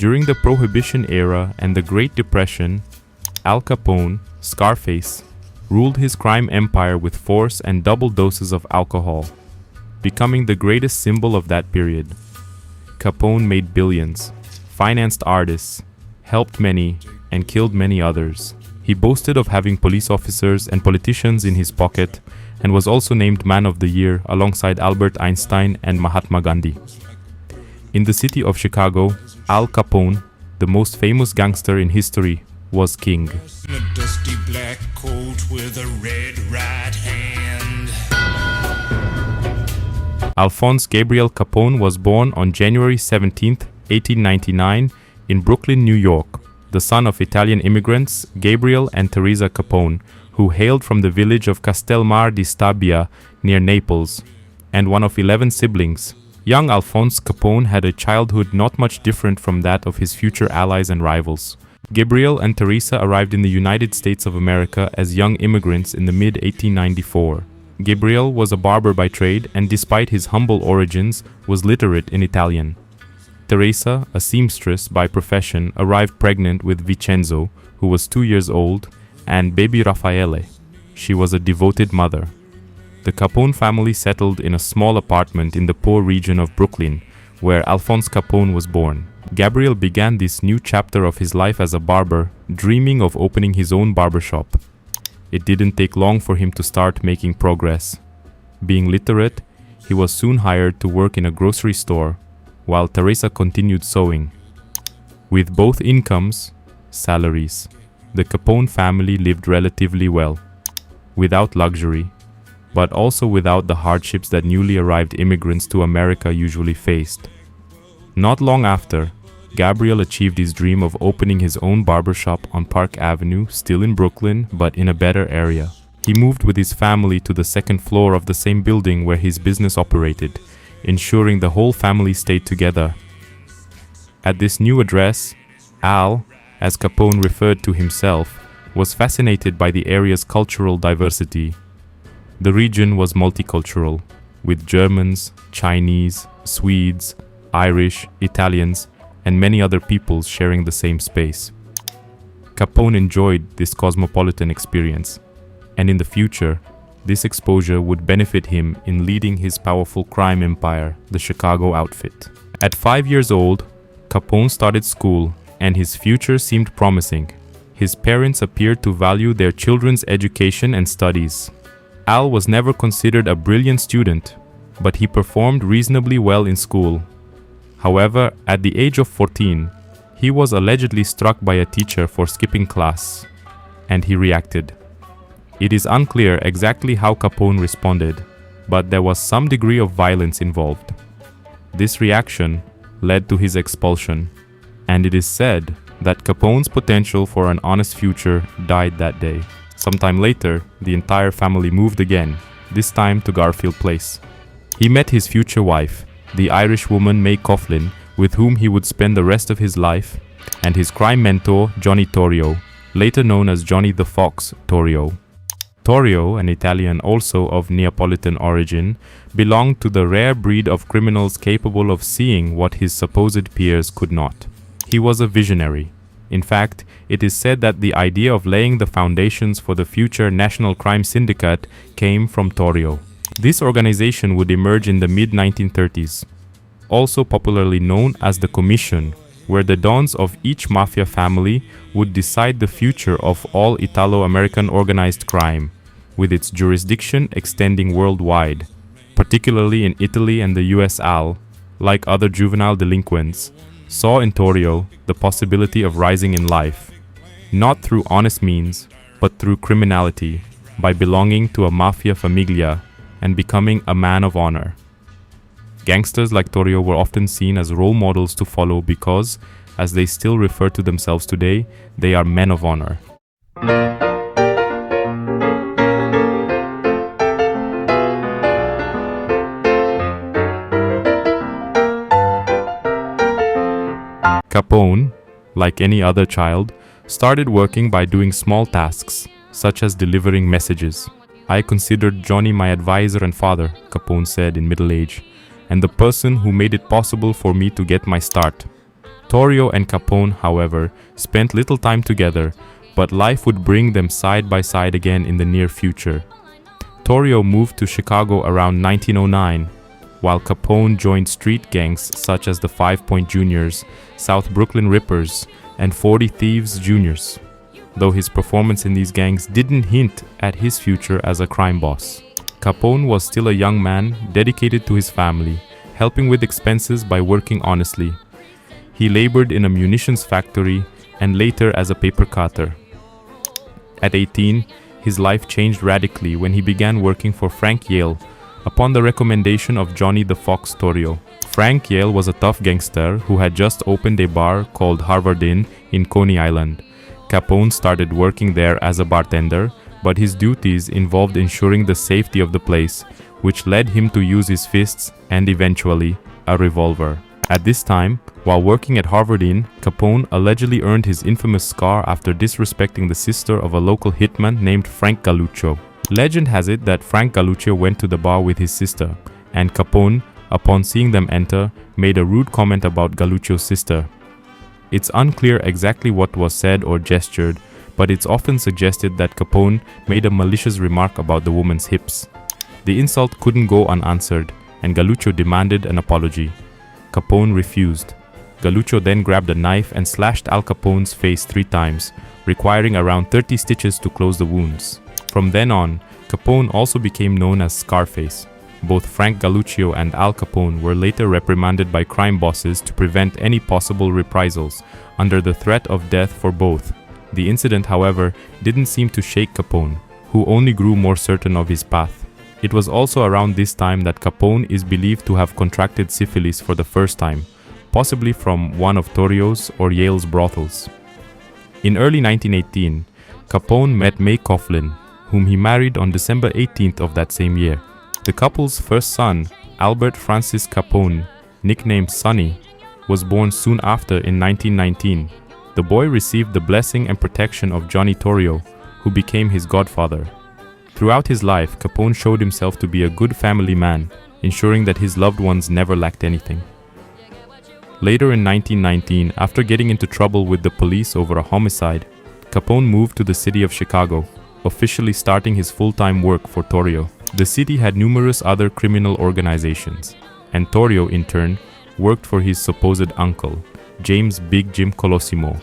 During the Prohibition era and the Great Depression, Al Capone, Scarface, ruled his crime empire with force and double doses of alcohol, becoming the greatest symbol of that period. Capone made billions, financed artists, helped many, and killed many others. He boasted of having police officers and politicians in his pocket and was also named Man of the Year alongside Albert Einstein and Mahatma Gandhi. In the city of Chicago, Al Capone, the most famous gangster in history, was king. A dusty black coat with a red right hand. Alphonse Gabriel Capone was born on January 17, 1899, in Brooklyn, New York, the son of Italian immigrants Gabriel and Teresa Capone, who hailed from the village of Castelmar di Stabia near Naples, and one of 11 siblings. Young Alphonse Capone had a childhood not much different from that of his future allies and rivals. Gabriel and Teresa arrived in the United States of America as young immigrants in the mid-1894. Gabriel was a barber by trade and despite his humble origins, was literate in Italian. Teresa, a seamstress by profession, arrived pregnant with Vincenzo, who was 2 years old, and baby Raffaele. She was a devoted mother. The Capone family settled in a small apartment in the poor region of Brooklyn, where Alphonse Capone was born. Gabriel began this new chapter of his life as a barber, dreaming of opening his own barbershop. It didn't take long for him to start making progress. Being literate, he was soon hired to work in a grocery store, while Teresa continued sewing. With both incomes, salaries, the Capone family lived relatively well, without luxury, but also without the hardships that newly arrived immigrants to America usually faced. Not long after, Gabriel achieved his dream of opening his own barbershop on Park Avenue, still in Brooklyn, but in a better area. He moved with his family to the second floor of the same building where his business operated, ensuring the whole family stayed together. At this new address, Al, as Capone referred to himself, was fascinated by the area's cultural diversity. The region was multicultural, with Germans, Chinese, Swedes, Irish, Italians, and many other peoples sharing the same space. Capone enjoyed this cosmopolitan experience, and in the future, this exposure would benefit him in leading his powerful crime empire, the Chicago Outfit. At 5 years old, Capone started school, and his future seemed promising. His parents appeared to value their children's education and studies. Al was never considered a brilliant student, but he performed reasonably well in school. However, at the age of 14, he was allegedly struck by a teacher for skipping class, and he reacted. It is unclear exactly how Capone responded, but there was some degree of violence involved. This reaction led to his expulsion, and it is said that Capone's potential for an honest future died that day. Sometime later, the entire family moved again, this time to Garfield Place. He met his future wife, the Irish woman May Coughlin, with whom he would spend the rest of his life, and his crime mentor, Johnny Torrio, later known as Johnny the Fox Torrio. Torrio, an Italian also of Neapolitan origin, belonged to the rare breed of criminals capable of seeing what his supposed peers could not. He was a visionary. In fact, it is said that the idea of laying the foundations for the future National Crime Syndicate came from Torrio. This organization would emerge in the mid-1930s, also popularly known as the Commission, where the dons of each mafia family would decide the future of all Italo-American organized crime, with its jurisdiction extending worldwide, particularly in Italy and the US. Al, like other juvenile delinquents, saw in Torrio the possibility of rising in life, not through honest means, but through criminality, by belonging to a mafia famiglia and becoming a man of honor. Gangsters like Torrio were often seen as role models to follow because, as they still refer to themselves today, they are men of honor. Capone, like any other child, started working by doing small tasks, such as delivering messages. "I considered Johnny my advisor and father," Capone said in middle age, "and the person who made it possible for me to get my start. Torrio and Capone, however, spent little time together, but life would bring them side by side again in the near future. Torrio moved to Chicago around 1909, while Capone joined street gangs such as the 5 Point Juniors, South Brooklyn Rippers, and 40 Thieves Juniors, though his performance in these gangs didn't hint at his future as a crime boss. Capone was still a young man dedicated to his family, helping with expenses by working honestly. He labored in a munitions factory and later as a paper cutter. At 18, his life changed radically when he began working for Frank Yale upon the recommendation of Johnny the Fox Torrio. Frank Yale was a tough gangster who had just opened a bar called Harvard Inn in Coney Island. Capone started working there as a bartender, but his duties involved ensuring the safety of the place, which led him to use his fists and eventually a revolver. At this time, while working at Harvard Inn, Capone allegedly earned his infamous scar after disrespecting the sister of a local hitman named Frank Galluccio. Legend has it that Frank Galluccio went to the bar with his sister, and Capone, upon seeing them enter, made a rude comment about Galluccio's sister. It's unclear exactly what was said or gestured, but it's often suggested that Capone made a malicious remark about the woman's hips. The insult couldn't go unanswered, and Galluccio demanded an apology. Capone refused. Galluccio then grabbed a knife and slashed Al Capone's face 3 times, requiring around 30 stitches to close the wounds. From then on, Capone also became known as Scarface. Both Frank Galluccio and Al Capone were later reprimanded by crime bosses to prevent any possible reprisals, under the threat of death for both. The incident, however, didn't seem to shake Capone, who only grew more certain of his path. It was also around this time that Capone is believed to have contracted syphilis for the first time, possibly from one of Torrio's or Yale's brothels. In early 1918, Capone met May Coughlin, whom he married on December 18th of that same year. The couple's first son, Albert Francis Capone, nicknamed Sonny, was born soon after in 1919. The boy received the blessing and protection of Johnny Torrio, who became his godfather. Throughout his life, Capone showed himself to be a good family man, ensuring that his loved ones never lacked anything. Later in 1919, after getting into trouble with the police over a homicide, Capone moved to the city of Chicago, officially starting his full-time work for Torrio. The city had numerous other criminal organizations, and Torrio, in turn, worked for his supposed uncle, James Big Jim Colosimo,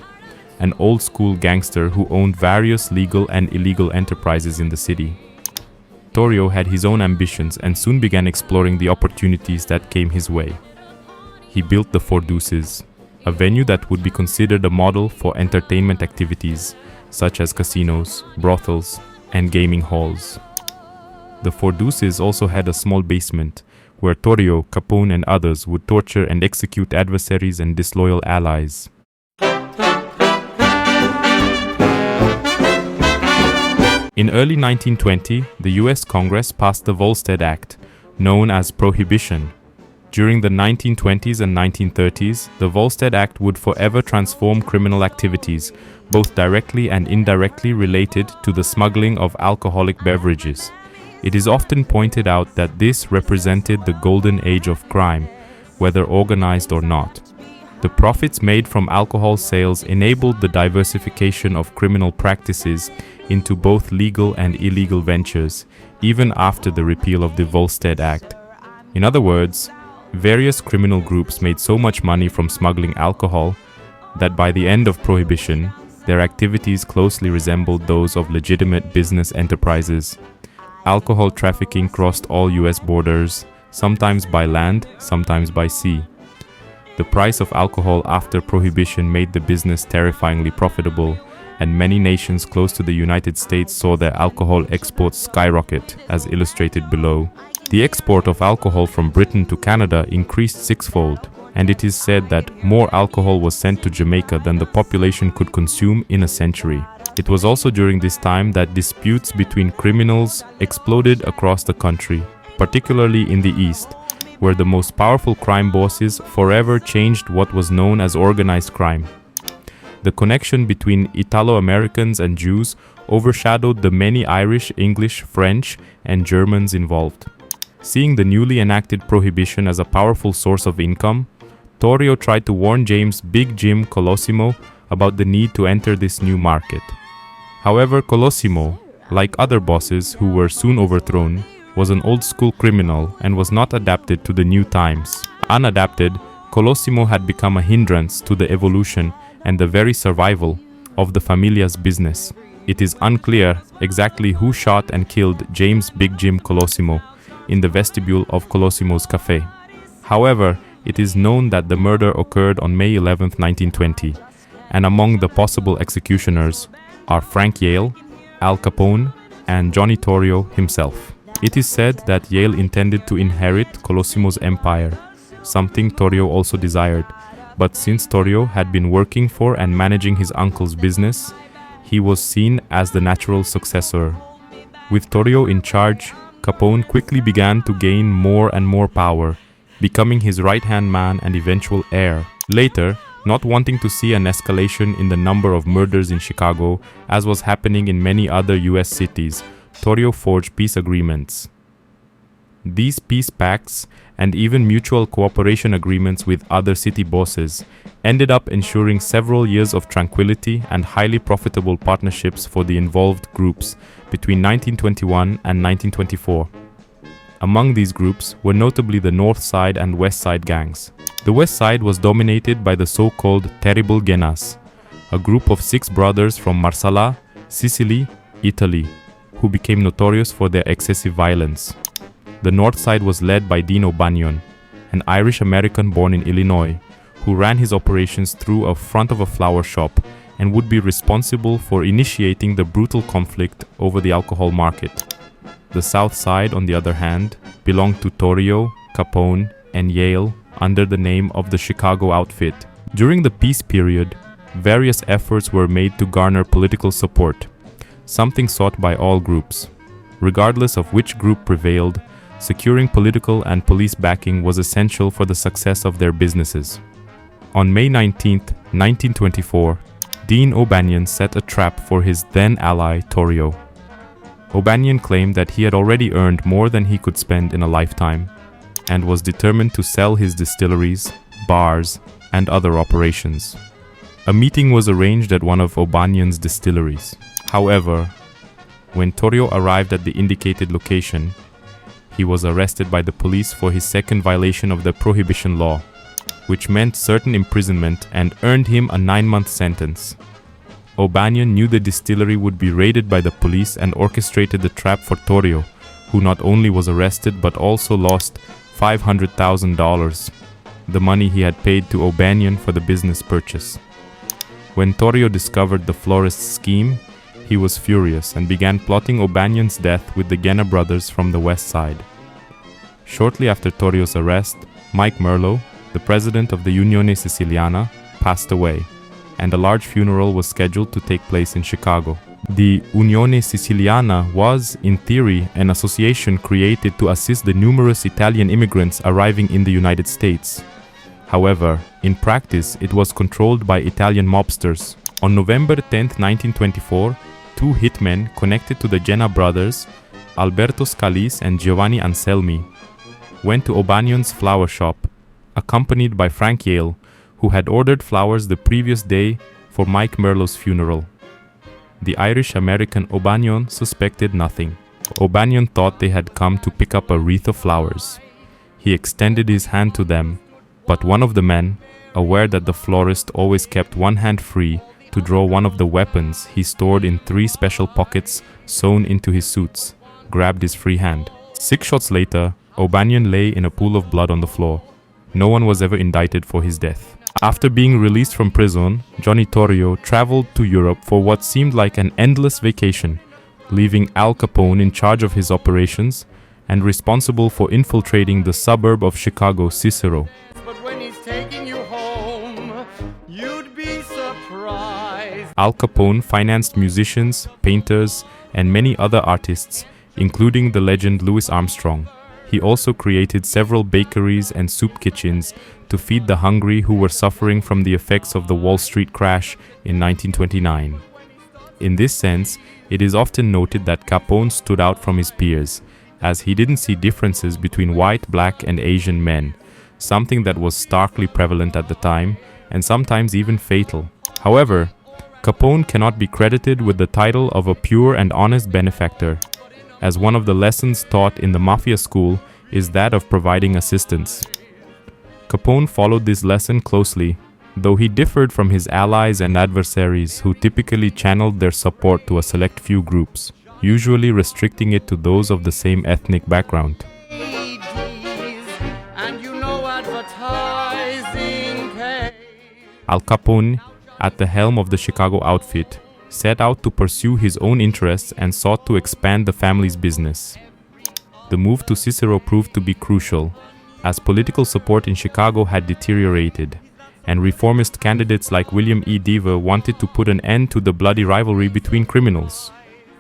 an old-school gangster who owned various legal and illegal enterprises in the city. Torrio had his own ambitions and soon began exploring the opportunities that came his way. He built the Four Deuces, a venue that would be considered a model for entertainment activities, such as casinos, brothels, and gaming halls. The Four Deuces also had a small basement, where Torrio, Capone, and others would torture and execute adversaries and disloyal allies. In early 1920, the US Congress passed the Volstead Act, known as Prohibition. During the 1920s and 1930s, the Volstead Act would forever transform criminal activities, both directly and indirectly related to the smuggling of alcoholic beverages. It is often pointed out that this represented the golden age of crime, whether organized or not. The profits made from alcohol sales enabled the diversification of criminal practices into both legal and illegal ventures, even after the repeal of the Volstead Act. In other words, various criminal groups made so much money from smuggling alcohol that by the end of Prohibition, their activities closely resembled those of legitimate business enterprises. Alcohol trafficking crossed all US borders, sometimes by land, sometimes by sea. The price of alcohol after Prohibition made the business terrifyingly profitable, and many nations close to the United States saw their alcohol exports skyrocket, as illustrated below. The export of alcohol from Britain to Canada increased 6-fold, and it is said that more alcohol was sent to Jamaica than the population could consume in a century. It was also during this time that disputes between criminals exploded across the country, particularly in the East, where the most powerful crime bosses forever changed what was known as organized crime. The connection between Italo-Americans and Jews overshadowed the many Irish, English, French, and Germans involved. Seeing the newly enacted prohibition as a powerful source of income, Torrio tried to warn James Big Jim Colosimo about the need to enter this new market. However, Colosimo, like other bosses who were soon overthrown, was an old-school criminal and was not adapted to the new times. Unadapted, Colosimo had become a hindrance to the evolution and the very survival of the Familia's business. It is unclear exactly who shot and killed James Big Jim Colosimo in the vestibule of Colosimo's cafe. However, it is known that the murder occurred on May 11, 1920, and among the possible executioners are Frank Yale, Al Capone, and Johnny Torrio himself. It is said that Yale intended to inherit Colosimo's empire, something Torrio also desired, but since Torrio had been working for and managing his uncle's business, he was seen as the natural successor. With Torrio in charge, Capone quickly began to gain more and more power, becoming his right-hand man and eventual heir. Later, not wanting to see an escalation in the number of murders in Chicago, as was happening in many other US cities, Torrio forged peace agreements. These peace pacts and even mutual cooperation agreements with other city bosses ended up ensuring several years of tranquility and highly profitable partnerships for the involved groups between 1921 and 1924. Among these groups were notably the North Side and West Side gangs. The West Side was dominated by the so-called Terrible Genas, a group of 6 brothers from Marsala, Sicily, Italy, who became notorious for their excessive violence. The North Side was led by Dean O'Banion, an Irish-American born in Illinois, who ran his operations through a front of a flower shop and would be responsible for initiating the brutal conflict over the alcohol market. The South Side, on the other hand, belonged to Torrio, Capone, and Yale under the name of the Chicago Outfit. During the peace period, various efforts were made to garner political support, something sought by all groups. Regardless of which group prevailed, securing political and police backing was essential for the success of their businesses. On May 19, 1924, Dean O'Banion set a trap for his then ally Torrio. O'Banion claimed that he had already earned more than he could spend in a lifetime, and was determined to sell his distilleries, bars, and other operations. A meeting was arranged at one of O'Banion's distilleries. However, when Torrio arrived at the indicated location, he was arrested by the police for his second violation of the prohibition law, which meant certain imprisonment and earned him a 9-month sentence. O'Banion knew the distillery would be raided by the police and orchestrated the trap for Torrio, who not only was arrested but also lost $500,000, the money he had paid to O'Banion for the business purchase. When Torrio discovered the florist's scheme, he was furious and began plotting O'Banion's death with the Gena brothers from the West Side. Shortly after Torrio's arrest, Mike Merlo, the president of the Unione Siciliana, passed away, and a large funeral was scheduled to take place in Chicago. The Unione Siciliana was, in theory, an association created to assist the numerous Italian immigrants arriving in the United States. However, in practice, it was controlled by Italian mobsters. On November 10, 1924, 2 hitmen connected to the Gena brothers, Alberto Scalise and Giovanni Anselmi, went to O'Banion's flower shop, accompanied by Frank Yale, who had ordered flowers the previous day for Mike Merlo's funeral. The Irish-American O'Banion suspected nothing. O'Banion thought they had come to pick up a wreath of flowers. He extended his hand to them, but one of the men, aware that the florist always kept one hand free to draw one of the weapons he stored in 3 special pockets sewn into his suits, grabbed his free hand. 6 shots later, O'Banion lay in a pool of blood on the floor. No one was ever indicted for his death. After being released from prison, Johnny Torrio traveled to Europe for what seemed like an endless vacation, leaving Al Capone in charge of his operations and responsible for infiltrating the suburb of Chicago, Cicero. But when he's taking you home, you'd be surprised. Al Capone financed musicians, painters, and many other artists, including the legend Louis Armstrong. He also created several bakeries and soup kitchens to feed the hungry who were suffering from the effects of the Wall Street crash in 1929. In this sense, it is often noted that Capone stood out from his peers, as he didn't see differences between white, black, and Asian men, something that was starkly prevalent at the time and sometimes even fatal. However, Capone cannot be credited with the title of a pure and honest benefactor, as one of the lessons taught in the Mafia school is that of providing assistance. Capone followed this lesson closely, though he differed from his allies and adversaries who typically channeled their support to a select few groups, usually restricting it to those of the same ethnic background. And you know advertising pays. Al Capone, at the helm of the Chicago outfit, set out to pursue his own interests and sought to expand the family's business. The move to Cicero proved to be crucial, as political support in Chicago had deteriorated, and reformist candidates like William E. Deaver wanted to put an end to the bloody rivalry between criminals.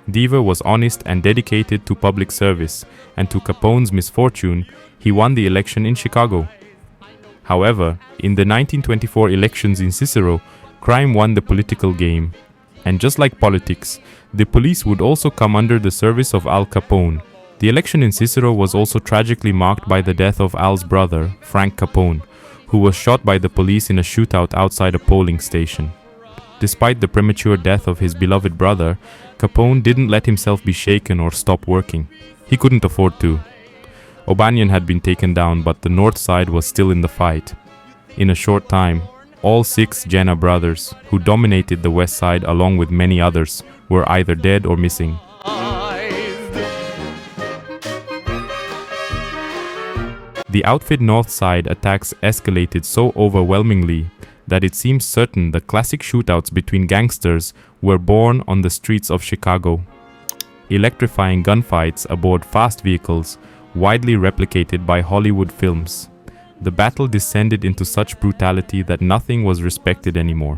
Deaver was honest and dedicated to public service, and to Capone's misfortune, he won the election in Chicago. However, in the 1924 elections in Cicero, crime won the political game, and just like politics, the police would also come under the service of Al Capone. The election in Cicero was also tragically marked by the death of Al's brother, Frank Capone, who was shot by the police in a shootout outside a polling station. Despite the premature death of his beloved brother, Capone didn't let himself be shaken or stop working. He couldn't afford to. O'Banion had been taken down, but the North Side was still in the fight. In a short time, all 6 Jenna brothers, who dominated the West Side along with many others, were either dead or missing. The outfit North Side attacks escalated so overwhelmingly that it seems certain the classic shootouts between gangsters were born on the streets of Chicago. Electrifying gunfights aboard fast vehicles, widely replicated by Hollywood films. The battle descended into such brutality that nothing was respected anymore.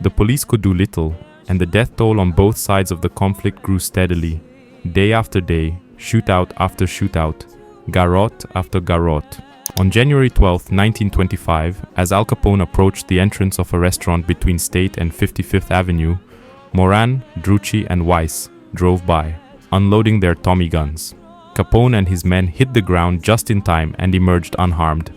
The police could do little, and the death toll on both sides of the conflict grew steadily, day after day, shootout after shootout, garrote after garrote. On January 12, 1925, as Al Capone approached the entrance of a restaurant between State and 55th Avenue, Moran, Drucci, and Weiss drove by, unloading their Tommy guns. Capone and his men hit the ground just in time and emerged unharmed.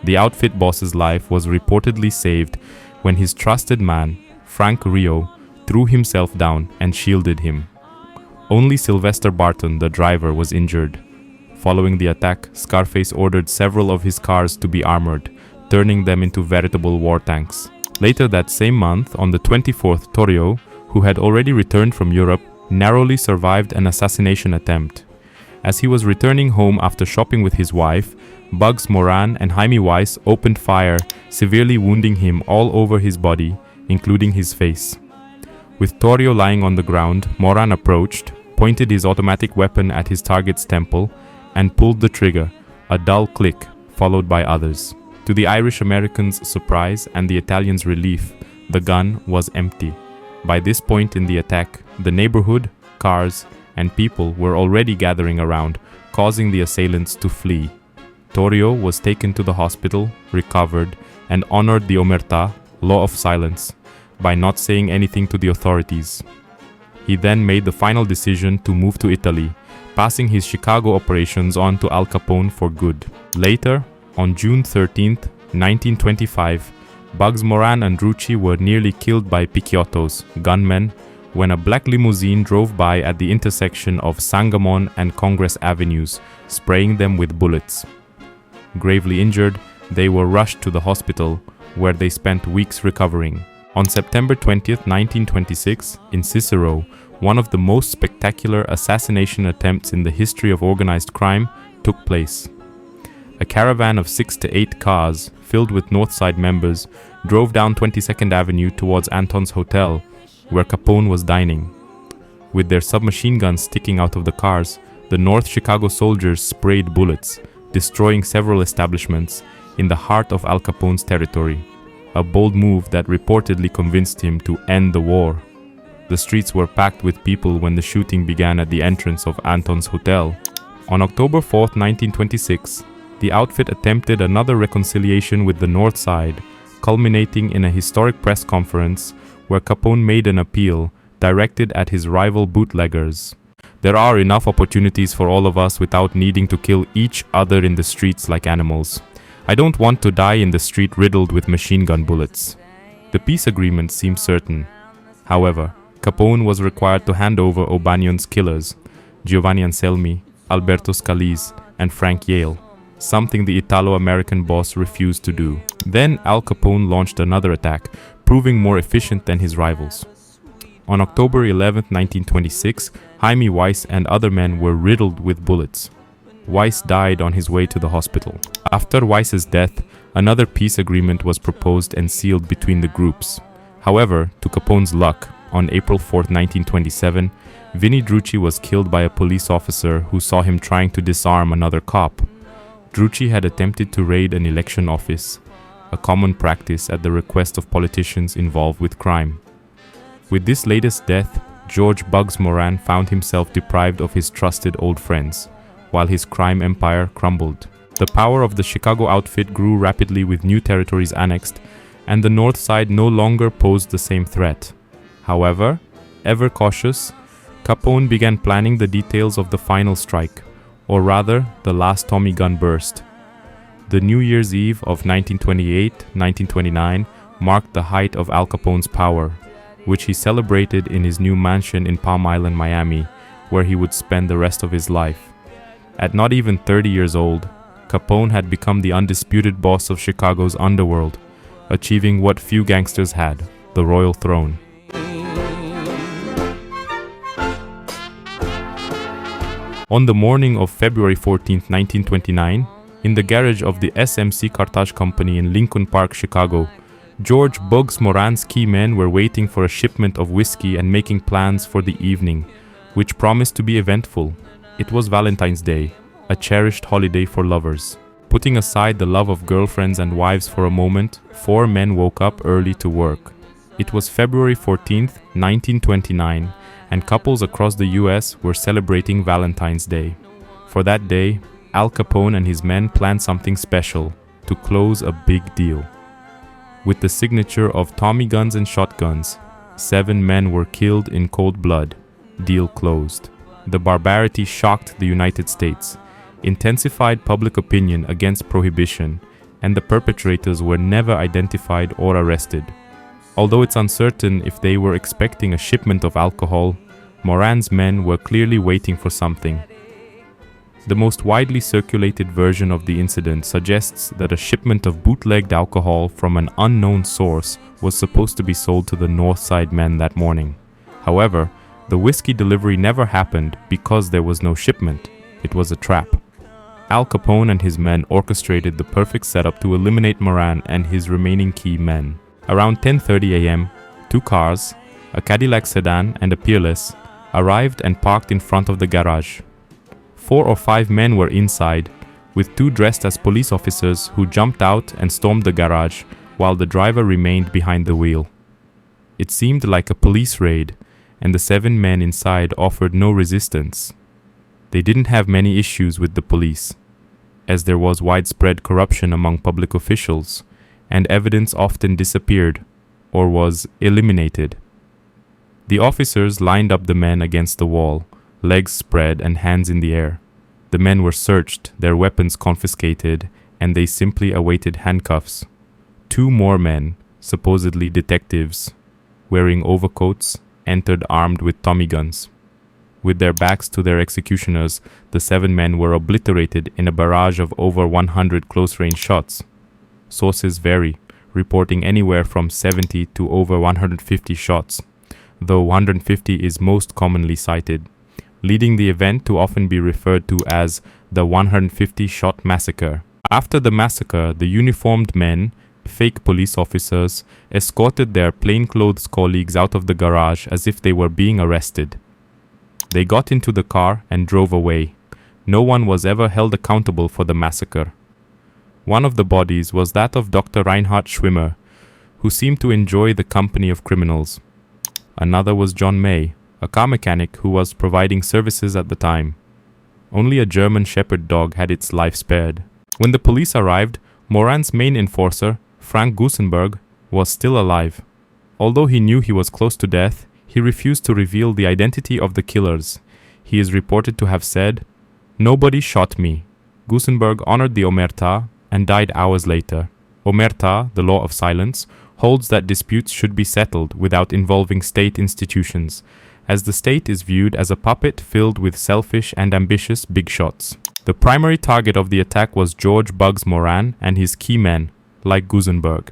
The outfit boss's life was reportedly saved when his trusted man, Frank Rio, threw himself down and shielded him. Only Sylvester Barton, the driver, was injured. Following the attack, Scarface ordered several of his cars to be armored, turning them into veritable war tanks. Later that same month, on the 24th, Torrio, who had already returned from Europe, narrowly survived an assassination attempt. As he was returning home after shopping with his wife, Bugs Moran and Jaime Weiss opened fire, severely wounding him all over his body, including his face. With Torrio lying on the ground, Moran approached, pointed his automatic weapon at his target's temple, and pulled the trigger, a dull click, followed by others. To the Irish Americans' surprise and the Italians' relief, the gun was empty. By this point in the attack, the neighborhood, cars, and people were already gathering around, causing the assailants to flee. Torrio was taken to the hospital, recovered, and honored the omertà, law of silence, by not saying anything to the authorities. He then made the final decision to move to Italy, passing his Chicago operations on to Al Capone for good. Later, on June 13, 1925, Bugs Moran and Drucci were nearly killed by picchiottos, gunmen, when a black limousine drove by at the intersection of Sangamon and Congress Avenues, spraying them with bullets. Gravely injured, they were rushed to the hospital, where they spent weeks recovering. On September 20, 1926, in Cicero, one of the most spectacular assassination attempts in the history of organized crime took place. A caravan of 6 to 8 cars, filled with Northside members, drove down 22nd Avenue towards Anton's Hotel, where Capone was dining. With their submachine guns sticking out of the cars, the North Chicago soldiers sprayed bullets, destroying several establishments in the heart of Al Capone's territory, a bold move that reportedly convinced him to end the war. The streets were packed with people when the shooting began at the entrance of Anton's Hotel. On October 4, 1926, the outfit attempted another reconciliation with the North Side, culminating in a historic press conference where Capone made an appeal directed at his rival bootleggers. There are enough opportunities for all of us without needing to kill each other in the streets like animals. "I don't want to die in the street riddled with machine gun bullets." The peace agreement seemed certain. However, Capone was required to hand over O'Banion's killers, Giovanni Anselmi, Alberto Scalise, and Frank Yale, something the Italo-American boss refused to do. Then Al Capone launched another attack, proving more efficient than his rivals. On October 11, 1926, Jaime Weiss and other men were riddled with bullets. Weiss died on his way to the hospital. After Weiss's death, another peace agreement was proposed and sealed between the groups. However, to Capone's luck, on April 4, 1927, Vinnie Drucci was killed by a police officer who saw him trying to disarm another cop. Drucci had attempted to raid an election office, a common practice at the request of politicians involved with crime. With this latest death, George Bugs Moran found himself deprived of his trusted old friends, while his crime empire crumbled. The power of the Chicago outfit grew rapidly with new territories annexed, and the North Side no longer posed the same threat. However, ever cautious, Capone began planning the details of the final strike, or rather, the last Tommy gun burst. The New Year's Eve of 1928-1929 marked the height of Al Capone's power, which he celebrated in his new mansion in Palm Island, Miami, where he would spend the rest of his life. At not even 30 years old, Capone had become the undisputed boss of Chicago's underworld, achieving what few gangsters had, the royal throne. On the morning of February 14, 1929, in the garage of the SMC Carthage Company in Lincoln Park, Chicago, George Bugs Moran's key men were waiting for a shipment of whiskey and making plans for the evening, which promised to be eventful. It was Valentine's Day, a cherished holiday for lovers. Putting aside the love of girlfriends and wives for a moment, 4 men woke up early to work. It was February 14, 1929, and couples across the US were celebrating Valentine's Day. For that day, Al Capone and his men planned something special to close a big deal. With the signature of Tommy guns and shotguns, 7 men were killed in cold blood. Deal closed. The barbarity shocked the United States, intensified public opinion against prohibition, and the perpetrators were never identified or arrested. Although it's uncertain if they were expecting a shipment of alcohol, Moran's men were clearly waiting for something. The most widely circulated version of the incident suggests that a shipment of bootlegged alcohol from an unknown source was supposed to be sold to the North Side men that morning. However, the whiskey delivery never happened because there was no shipment. It was a trap. Al Capone and his men orchestrated the perfect setup to eliminate Moran and his remaining key men. Around 10:30 a.m., 2 cars, a Cadillac sedan and a Peerless, arrived and parked in front of the garage. 4 or 5 men were inside, with 2 dressed as police officers who jumped out and stormed the garage, while the driver remained behind the wheel. It seemed like a police raid, and the 7 men inside offered no resistance. They didn't have many issues with the police, as there was widespread corruption among public officials, and evidence often disappeared or was eliminated. The officers lined up the men against the wall, legs spread and hands in the air. The men were searched, their weapons confiscated, and they simply awaited handcuffs. 2 more men, supposedly detectives, wearing overcoats, entered armed with Tommy guns. With their backs to their executioners, the 7 men were obliterated in a barrage of over 100 close-range shots. Sources vary, reporting anywhere from 70 to over 150 shots, though 150 is most commonly cited, leading the event to often be referred to as the 150-shot massacre. After the massacre, the uniformed men, fake police officers, escorted their plainclothes colleagues out of the garage as if they were being arrested. They got into the car and drove away. No one was ever held accountable for the massacre. One of the bodies was that of Dr. Reinhard Schwimmer, who seemed to enjoy the company of criminals. Another was John May, a car mechanic who was providing services at the time. Only a German Shepherd dog had its life spared. When the police arrived, Moran's main enforcer, Frank Gusenberg, was still alive. Although he knew he was close to death, he refused to reveal the identity of the killers. He is reported to have said, "Nobody shot me." Gusenberg honored the omerta and died hours later. Omerta, the law of silence, holds that disputes should be settled without involving state institutions, as the state is viewed as a puppet filled with selfish and ambitious big shots. The primary target of the attack was George Bugs Moran and his key men, like Gusenberg.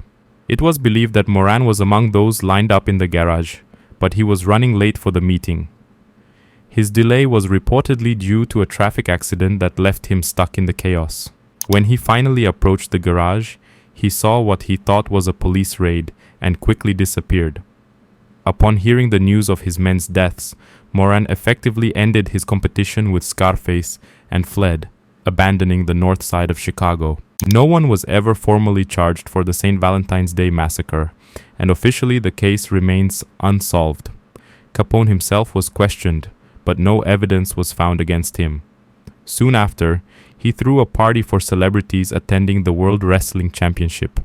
It was believed that Moran was among those lined up in the garage, but he was running late for the meeting. His delay was reportedly due to a traffic accident that left him stuck in the chaos. When he finally approached the garage, he saw what he thought was a police raid and quickly disappeared. Upon hearing the news of his men's deaths, Moran effectively ended his competition with Scarface and fled, abandoning the north side of Chicago. No one was ever formally charged for the St. Valentine's Day massacre, and officially the case remains unsolved. Capone himself was questioned, but no evidence was found against him. Soon after, he threw a party for celebrities attending the World Wrestling Championship.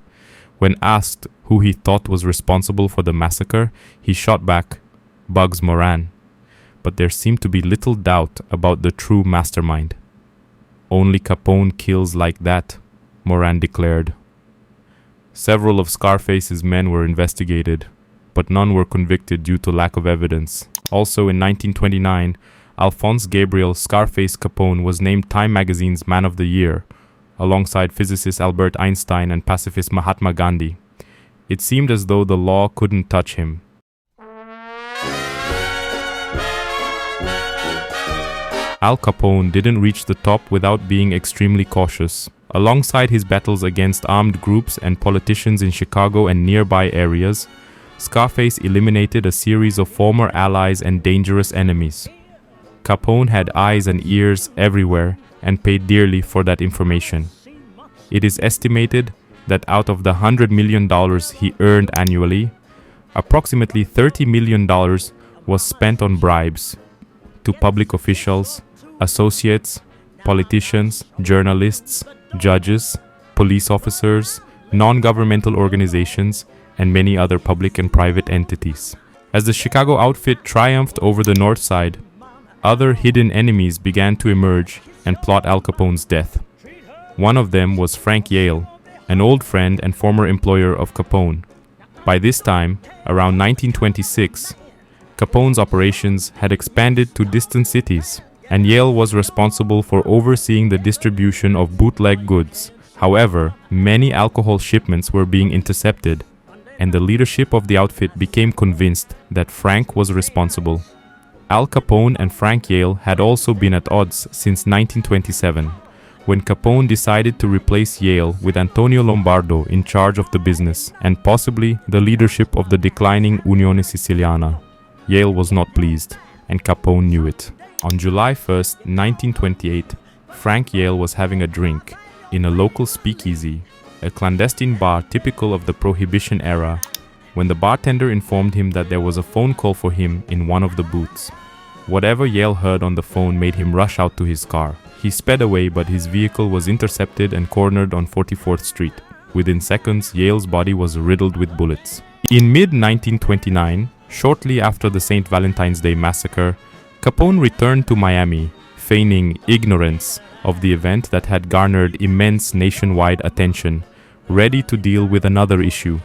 When asked who he thought was responsible for the massacre, he shot back, Bugs Moran. But there seemed to be little doubt about the true mastermind. Only Capone kills like that, Moran declared. Several of Scarface's men were investigated, but none were convicted due to lack of evidence. Also in 1929, Alphonse Gabriel Scarface Capone was named Time magazine's Man of the Year, alongside physicist Albert Einstein and pacifist Mahatma Gandhi. It seemed as though the law couldn't touch him. Al Capone didn't reach the top without being extremely cautious. Alongside his battles against armed groups and politicians in Chicago and nearby areas, Scarface eliminated a series of former allies and dangerous enemies. Capone had eyes and ears everywhere and paid dearly for that information. It is estimated that out of the $100 million he earned annually, approximately $30 million was spent on bribes to public officials, associates, politicians, journalists, judges, police officers, non-governmental organizations, and many other public and private entities. As the Chicago outfit triumphed over the North Side, other hidden enemies began to emerge and plot Al Capone's death. One of them was Frank Yale, an old friend and former employer of Capone. By this time, around 1926, Capone's operations had expanded to distant cities, and Yale was responsible for overseeing the distribution of bootleg goods. However, many alcohol shipments were being intercepted, and the leadership of the outfit became convinced that Frank was responsible. Al Capone and Frank Yale had also been at odds since 1927, when Capone decided to replace Yale with Antonio Lombardo in charge of the business and possibly the leadership of the declining Unione Siciliana. Yale was not pleased, and Capone knew it. On July 1st, 1928, Frank Yale was having a drink in a local speakeasy, a clandestine bar typical of the Prohibition era, when the bartender informed him that there was a phone call for him in one of the booths. Whatever Yale heard on the phone made him rush out to his car. He sped away, but his vehicle was intercepted and cornered on 44th Street. Within seconds, Yale's body was riddled with bullets. In mid-1929, shortly after the St. Valentine's Day massacre, Capone returned to Miami, feigning ignorance of the event that had garnered immense nationwide attention, ready to deal with another issue.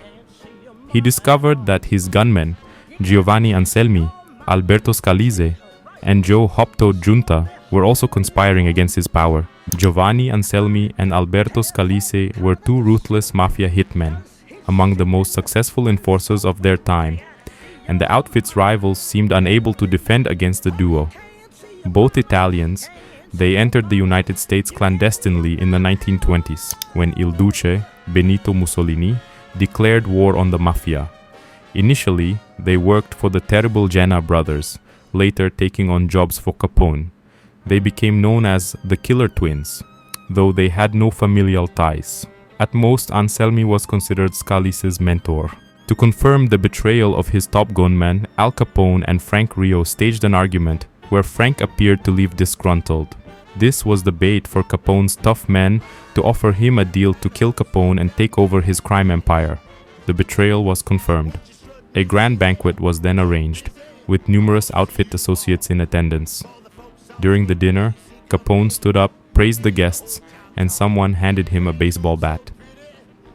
He discovered that his gunmen, Giovanni Anselmi, Alberto Scalise, and Joe Hopto Junta, were also conspiring against his power. Giovanni Anselmi and Alberto Scalise were two ruthless mafia hitmen, among the most successful enforcers of their time, and the outfit's rivals seemed unable to defend against the duo. Both Italians, they entered the United States clandestinely in the 1920s, when Il Duce, Benito Mussolini, declared war on the Mafia. Initially, they worked for the terrible Jenna brothers, later taking on jobs for Capone. They became known as the Killer Twins, though they had no familial ties. At most, Anselmi was considered Scalise's mentor. To confirm the betrayal of his top gunman, Al Capone and Frank Rio staged an argument where Frank appeared to leave disgruntled. This was the bait for Capone's tough men to offer him a deal to kill Capone and take over his crime empire. The betrayal was confirmed. A grand banquet was then arranged, with numerous outfit associates in attendance. During the dinner, Capone stood up, praised the guests, and someone handed him a baseball bat.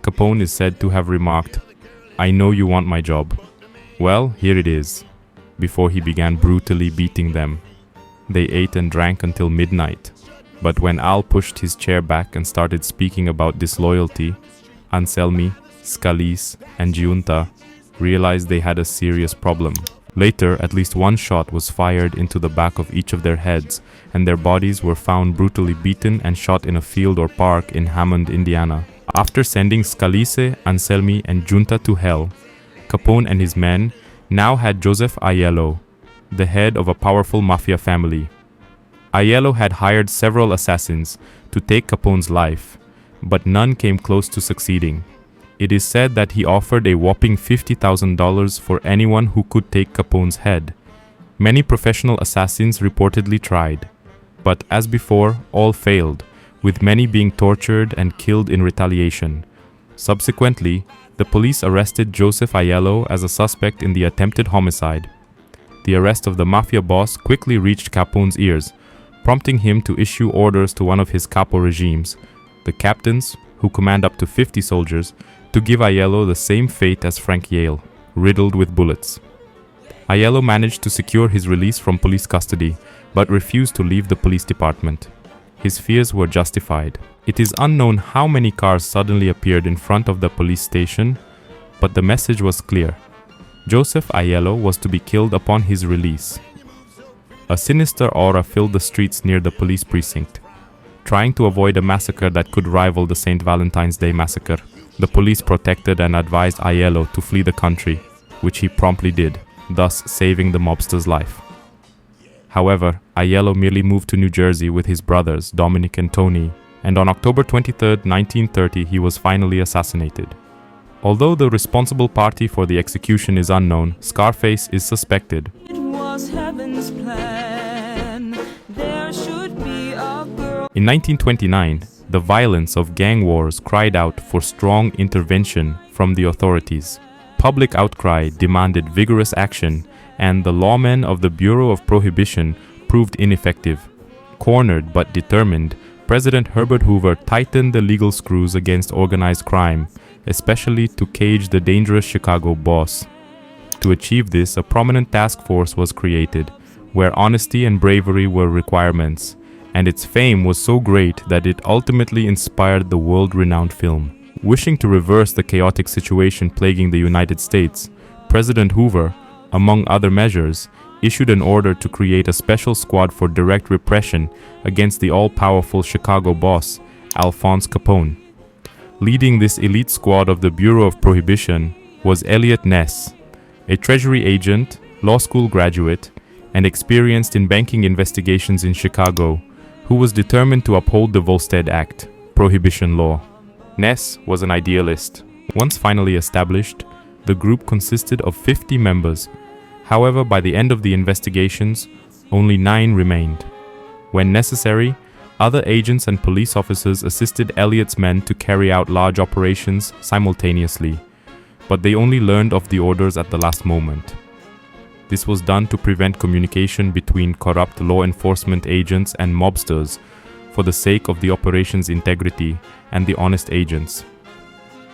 Capone is said to have remarked, "I know you want my job. Well, here it is," before he began brutally beating them. They ate and drank until midnight, but when Al pushed his chair back and started speaking about disloyalty, Anselmi, Scalise, and Giunta realized they had a serious problem. Later, at least one shot was fired into the back of each of their heads, and their bodies were found brutally beaten and shot in a field or park in Hammond, Indiana. After sending Scalise, Anselmi, and Giunta to hell, Capone and his men now had Joseph Aiello, the head of a powerful mafia family. Aiello had hired several assassins to take Capone's life, but none came close to succeeding. It is said that he offered a whopping $50,000 for anyone who could take Capone's head. Many professional assassins reportedly tried, but as before, all failed, with many being tortured and killed in retaliation. Subsequently, the police arrested Joseph Aiello as a suspect in the attempted homicide. The arrest of the mafia boss quickly reached Capone's ears, prompting him to issue orders to one of his capo regimes, the captains, who command up to 50 soldiers, to give Aiello the same fate as Frank Yale, riddled with bullets. Aiello managed to secure his release from police custody, but refused to leave the police department. His fears were justified. It is unknown how many cars suddenly appeared in front of the police station, but the message was clear. Joseph Aiello was to be killed upon his release. A sinister aura filled the streets near the police precinct. Trying to avoid a massacre that could rival the St. Valentine's Day massacre, the police protected and advised Aiello to flee the country, which he promptly did, thus saving the mobster's life. However, Aiello merely moved to New Jersey with his brothers, Dominic and Tony, and on October 23, 1930, he was finally assassinated. Although the responsible party for the execution is unknown, Scarface is suspected. It was heaven's plan. There should be a girl. In 1929, the violence of gang wars cried out for strong intervention from the authorities. Public outcry demanded vigorous action, and the lawmen of the Bureau of Prohibition proved ineffective. Cornered but determined, President Herbert Hoover tightened the legal screws against organized crime, especially to cage the dangerous Chicago boss. To achieve this, a prominent task force was created, where honesty and bravery were requirements, and its fame was so great that it ultimately inspired the world-renowned film. Wishing to reverse the chaotic situation plaguing the United States, President Hoover, among other measures, issued an order to create a special squad for direct repression against the all-powerful Chicago boss, Alphonse Capone. Leading this elite squad of the Bureau of Prohibition was Elliot Ness, a Treasury agent, law school graduate, and experienced in banking investigations in Chicago, who was determined to uphold the Volstead Act, prohibition law. Ness was an idealist. Once finally established, the group consisted of 50 members. However, by the end of the investigations, only 9 remained. When necessary, other agents and police officers assisted Elliott's men to carry out large operations simultaneously, but they only learned of the orders at the last moment. This was done to prevent communication between corrupt law enforcement agents and mobsters for the sake of the operation's integrity and the honest agents.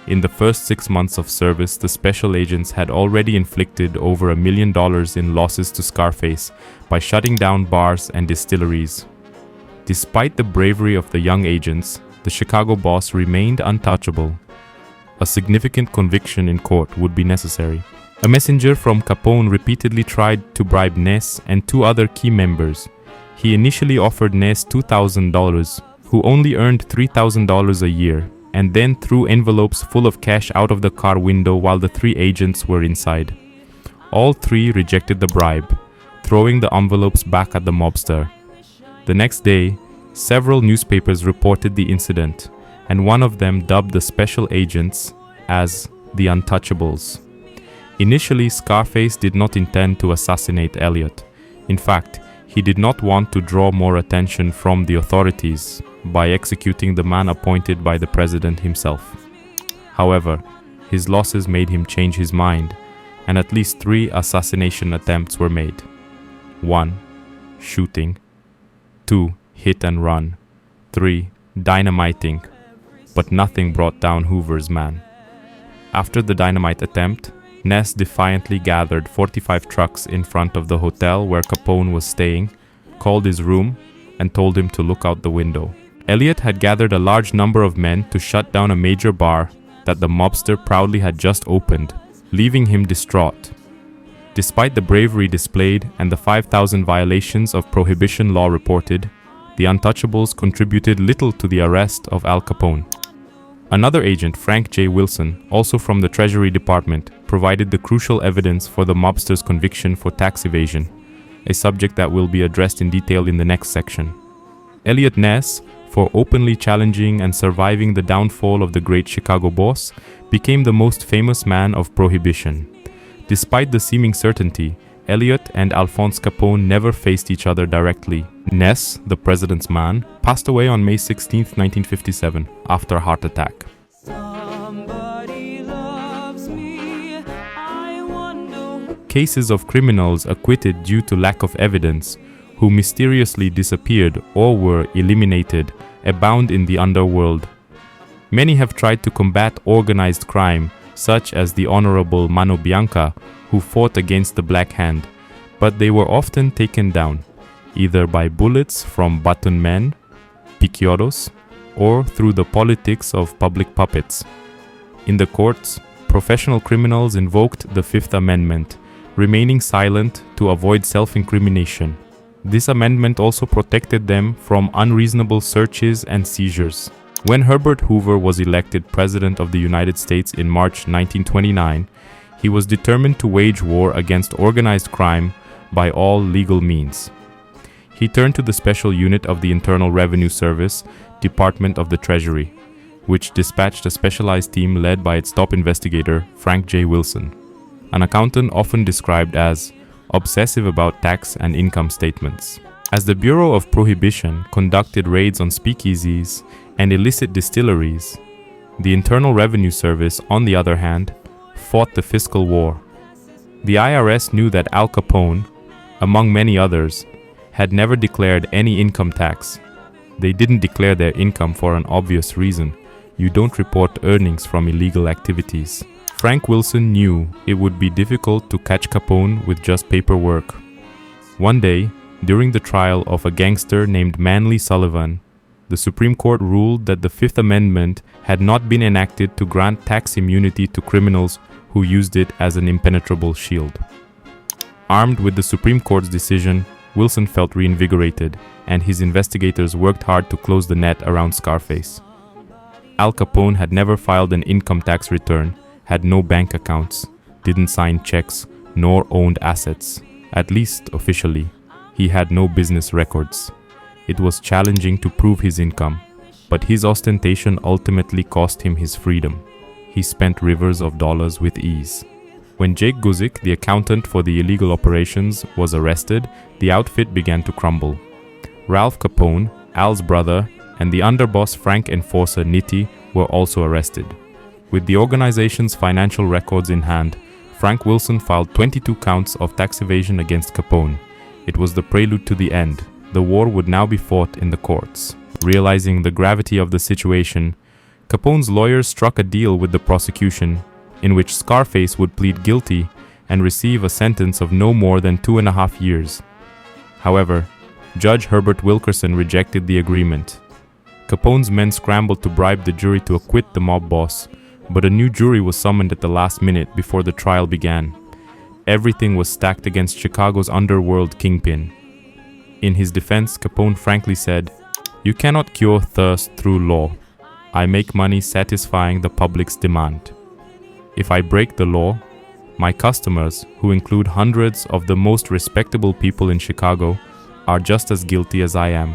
In the first 6 months of service, the special agents had already inflicted over $1 million in losses to Scarface by shutting down bars and distilleries. Despite the bravery of the young agents, the Chicago boss remained untouchable. A significant conviction in court would be necessary. A messenger from Capone repeatedly tried to bribe Ness and 2 other key members. He initially offered Ness $2,000, who only earned $3,000 a year, and then threw envelopes full of cash out of the car window while the 3 agents were inside. All 3 rejected the bribe, throwing the envelopes back at the mobster. The next day, several newspapers reported the incident, and one of them dubbed the special agents as the Untouchables. Initially, Scarface did not intend to assassinate Elliott. In fact, he did not want to draw more attention from the authorities by executing the man appointed by the president himself. However, his losses made him change his mind, and at least 3 assassination attempts were made. 1. Shooting. 2. Hit and run. 3. dynamiting, but nothing brought down Hoover's man. After the dynamite attempt, Ness defiantly gathered 45 trucks in front of the hotel where Capone was staying, called his room, and told him to look out the window. Elliot had gathered a large number of men to shut down a major bar that the mobster proudly had just opened, leaving him distraught. Despite the bravery displayed and the 5,000 violations of prohibition law reported, the Untouchables contributed little to the arrest of Al Capone. Another agent, Frank J. Wilson, also from the Treasury Department, provided the crucial evidence for the mobster's conviction for tax evasion, a subject that will be addressed in detail in the next section. Elliot Ness, for openly challenging and surviving the downfall of the great Chicago boss, became the most famous man of Prohibition. Despite the seeming certainty, Elliot and Alphonse Capone never faced each other directly. Ness, the president's man, passed away on May 16, 1957, after a heart attack. Somebody loves me, I wonder. Cases of criminals acquitted due to lack of evidence, who mysteriously disappeared or were eliminated, abound in the underworld. Many have tried to combat organized crime, such as the Honorable Mano Bianca, who fought against the Black Hand, but they were often taken down, either by bullets from button men, picioros, or through the politics of public puppets. In the courts, professional criminals invoked the Fifth Amendment, remaining silent to avoid self-incrimination. This amendment also protected them from unreasonable searches and seizures. When Herbert Hoover was elected President of the United States in March 1929, he was determined to wage war against organized crime by all legal means. He turned to the Special Unit of the Internal Revenue Service, Department of the Treasury, which dispatched a specialized team led by its top investigator, Frank J. Wilson, an accountant often described as obsessive about tax and income statements. As the Bureau of Prohibition conducted raids on speakeasies and illicit distilleries, the Internal Revenue Service, on the other hand, fought the fiscal war. The IRS knew that Al Capone, among many others, had never declared any income tax. They didn't declare their income for an obvious reason. You don't report earnings from illegal activities. Frank Wilson knew it would be difficult to catch Capone with just paperwork. One day, during the trial of a gangster named Manly Sullivan, the Supreme Court ruled that the Fifth Amendment had not been enacted to grant tax immunity to criminals who used it as an impenetrable shield. Armed with the Supreme Court's decision, Wilson felt reinvigorated, and his investigators worked hard to close the net around Scarface. Al Capone had never filed an income tax return, had no bank accounts, didn't sign checks, nor owned assets. At least officially, he had no business records. It was challenging to prove his income, but his ostentation ultimately cost him his freedom. He spent rivers of dollars with ease. When Jake Guzik, the accountant for the illegal operations, was arrested, the outfit began to crumble. Ralph Capone, Al's brother, and the underboss Frank Enforcer Nitti were also arrested. With the organization's financial records in hand, Frank Wilson filed 22 counts of tax evasion against Capone. It was the prelude to the end. The war would now be fought in the courts. Realizing the gravity of the situation, Capone's lawyers struck a deal with the prosecution, in which Scarface would plead guilty and receive a sentence of no more than 2.5 years. However, Judge Herbert Wilkerson rejected the agreement. Capone's men scrambled to bribe the jury to acquit the mob boss, but a new jury was summoned at the last minute before the trial began. Everything was stacked against Chicago's underworld kingpin. In his defense, Capone frankly said, "You cannot cure thirst through law. I make money satisfying the public's demand. If I break the law, my customers, who include hundreds of the most respectable people in Chicago, are just as guilty as I am.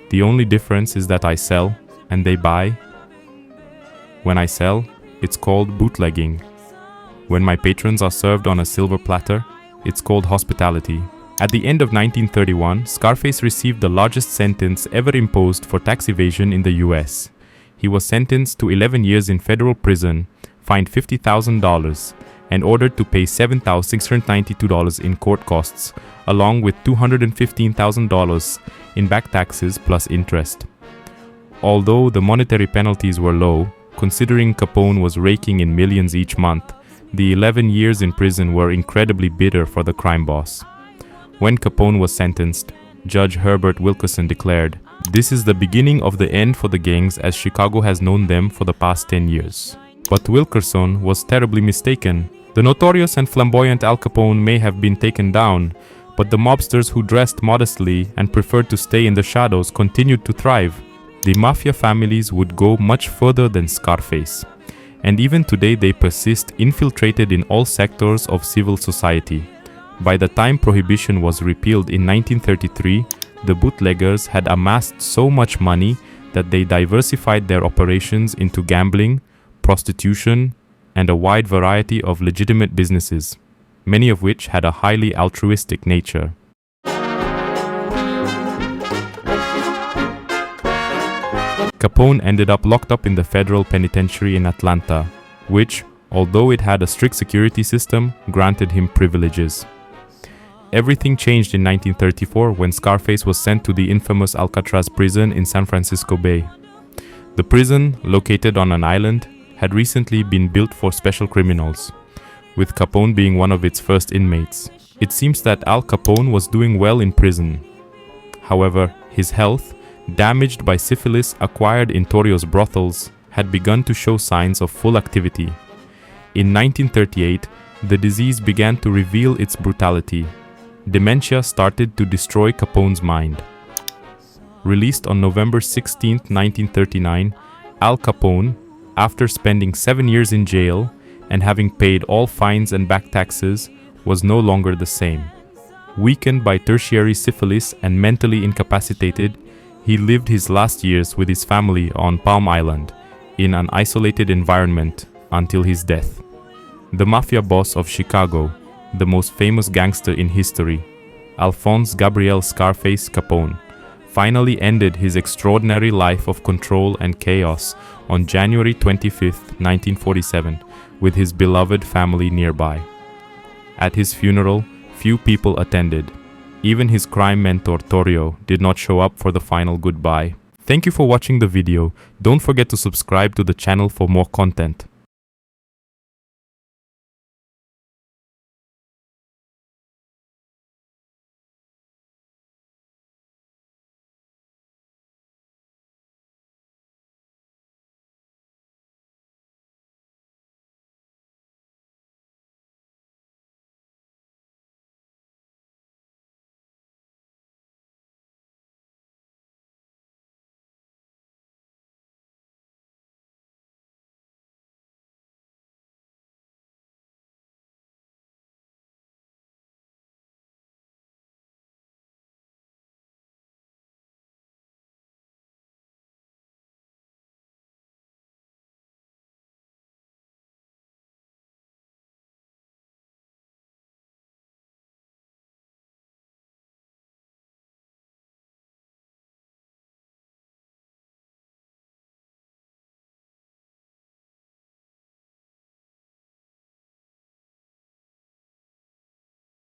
The only difference is that I sell and they buy. When I sell, it's called bootlegging. When my patrons are served on a silver platter, it's called hospitality." At the end of 1931, Scarface received the largest sentence ever imposed for tax evasion in the US. He was sentenced to 11 years in federal prison, fined $50,000, and ordered to pay $7,692 in court costs, along with $215,000 in back taxes plus interest. although the monetary penalties were low, considering Capone was raking in millions each month, the 11 years in prison were incredibly bitter for the crime boss. When Capone was sentenced, Judge Herbert Wilkerson declared, "This is the beginning of the end for the gangs as Chicago has known them for the past 10 years." But Wilkerson was terribly mistaken. The notorious and flamboyant Al Capone may have been taken down, but the mobsters who dressed modestly and preferred to stay in the shadows continued to thrive. The Mafia families would go much further than Scarface, and even today they persist infiltrated in all sectors of civil society. By the time Prohibition was repealed in 1933, the bootleggers had amassed so much money that they diversified their operations into gambling, prostitution, and a wide variety of legitimate businesses, many of which had a highly altruistic nature. Capone ended up locked up in the federal penitentiary in Atlanta, which, although it had a strict security system, granted him privileges. Everything changed in 1934 when Scarface was sent to the infamous Alcatraz prison in San Francisco Bay. The prison, located on an island, had recently been built for special criminals, with Capone being one of its first inmates. It seems that Al Capone was doing well in prison. However, his health, damaged by syphilis acquired in Torio's brothels, had begun to show signs of full activity. In 1938, the disease began to reveal its brutality. Dementia started to destroy Capone's mind. Released on November 16, 1939, Al Capone, after spending 7 years in jail and having paid all fines and back taxes, was no longer the same. Weakened by tertiary syphilis and mentally incapacitated, he lived his last years with his family on Palm Island, in an isolated environment, until his death. The Mafia boss of Chicago, the most famous gangster in history, Alphonse Gabriel Scarface Capone, finally ended his extraordinary life of control and chaos on January 25, 1947, with his beloved family nearby. At his funeral, few people attended. Even his crime mentor Torio did not show up for the final goodbye. Thank you for watching the video. Don't forget to subscribe to the channel for more content.